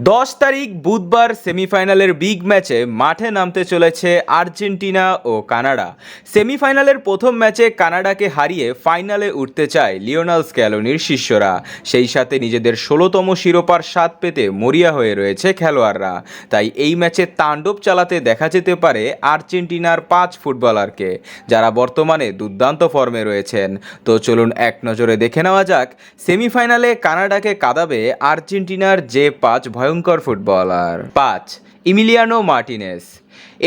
10 তারিখ বুধবার সেমিফাইনালের বিগ ম্যাচে মাঠে নামতে চলেছে আর্জেন্টিনা ও কানাডা। সেমিফাইনালের প্রথম ম্যাচে কানাডাকে হারিয়ে ফাইনালে উঠতে চায় লিওনেল স্ক্যালোনির শিষ্যরা। সেই সাথে নিজেদের 16তম শিরোপার স্বাদ পেতে মরিয়া হয়ে রয়েছে খেলোয়াড়রা। তাই এই ম্যাচে তাণ্ডব চালাতে দেখা যেতে পারে আর্জেন্টিনার 5 ফুটবলারকে, যারা বর্তমানে দুর্দান্ত ফর্মে রয়েছেন। তো চলুন এক নজরে দেখে নেওয়া যাক সেমিফাইনালে কানাডাকে কাঁদাবে আর্জেন্টিনার যে 5 ভয়ঙ্কর ফুটবলার। 5. Emiliano Martinez.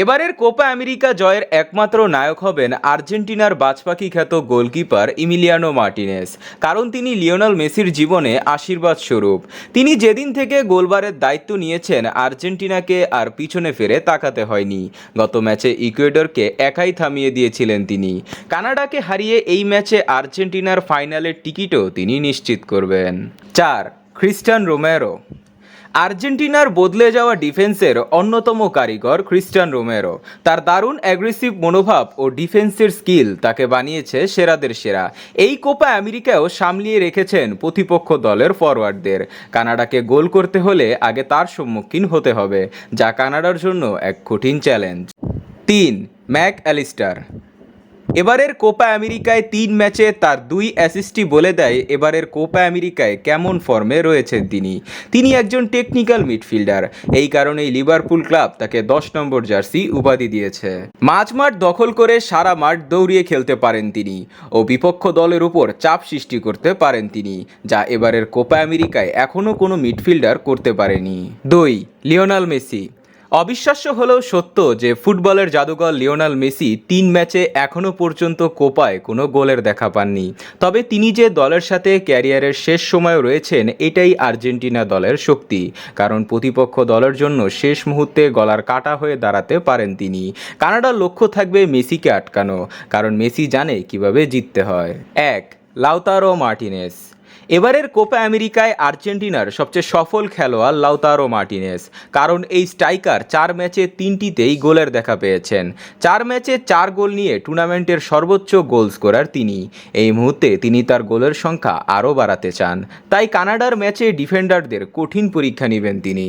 এবারের কোপা আমেরিকা জয়ের একমাত্র নায়ক হবেন আর্জেন্টিনার বাজপাখি খ্যাত গোলকিপার ইমিলিয়ানো মার্টিনেস, কারণ তিনি লিওনেল মেসির জীবনে আশীর্বাদ স্বরূপ। তিনি যেদিন থেকে গোলবারের দায়িত্ব নিয়েছেন, আর্জেন্টিনাকে আর পিছনে ফিরে তাকাতে হয়নি। গত ম্যাচে ইকুয়েডরকে একাই থামিয়ে দিয়েছিলেন তিনি। কানাডাকে হারিয়ে এই ম্যাচে আর্জেন্টিনার ফাইনালের টিকিটও তিনি নিশ্চিত করবেন। 4. Cristian Romero. আর্জেন্টিনার বদলে যাওয়া ডিফেন্সের অন্যতম কারিগর ক্রিস্টিয়ান রোমেরো। তার দারুণ অ্যাগ্রেসিভ মনোভাব ও ডিফেন্সের স্কিল তাকে বানিয়েছে সেরাদের সেরা। এই কোপা আমেরিকাও সামলিয়ে রেখেছেন প্রতিপক্ষ দলের ফরওয়ার্ডদের। কানাডাকে গোল করতে হলে আগে তার সম্মুখীন হতে হবে, যা কানাডার জন্য এক কঠিন চ্যালেঞ্জ। 3. McAllister. এবারের কোপা আমেরিকায় 3 ম্যাচে তার 2 অ্যাসিস্টই বলে দেয় এবারের কোপা আমেরিকায় কেমন ফর্মে রয়েছেন তিনি একজন টেকনিক্যাল মিডফিল্ডার। এই কারণেই লিভারপুল ক্লাব তাকে 10 নম্বর জার্সি উপাধি দিয়েছে। মাঝমাঠ দখল করে সারা মাঠ দৌড়িয়ে খেলতে পারেন তিনি ও বিপক্ষ দলের উপর চাপ সৃষ্টি করতে পারেন তিনি, যা এবারের কোপা আমেরিকায় এখনও কোনো মিডফিল্ডার করতে পারেনি। 2. Lionel Messi. অবিশ্বাস্য হলেও সত্য যে ফুটবলের জাদুকর লিওনেল মেসি 3 ম্যাচে এখনও পর্যন্ত কোপায় কোনো গোলের দেখা পাননি। তবে তিনি যে দলের সাথে ক্যারিয়ারের শেষ সময় রয়েছেন, এটাই আর্জেন্টিনা দলের শক্তি। কারণ প্রতিপক্ষ দলের জন্য শেষ মুহূর্তে গলার কাটা হয়ে দাঁড়াতে পারেন তিনি। কানাডার লক্ষ্য থাকবে মেসিকে আটকানো, কারণ মেসি জানে কিভাবে জিততে হয়। 1. Lautaro Martinez. এবারের কোপা আমেরিকায় আর্জেন্টিনার সবচেয়ে সফল খেলোয়াড় লাউতারো মার্টিনেস, কারণ এই স্ট্রাইকার 4 ম্যাচে 3টিতেই গোলের দেখা পেয়েছেন। 4 ম্যাচে 4 গোল নিয়ে টুর্নামেন্টের সর্বোচ্চ গোল স্কোরার তিনি। এই মুহূর্তে তিনি তার গোলের সংখ্যা আরও বাড়াতে চান, তাই কানাডার ম্যাচে ডিফেন্ডারদের কঠিন পরীক্ষা নেবেন তিনি।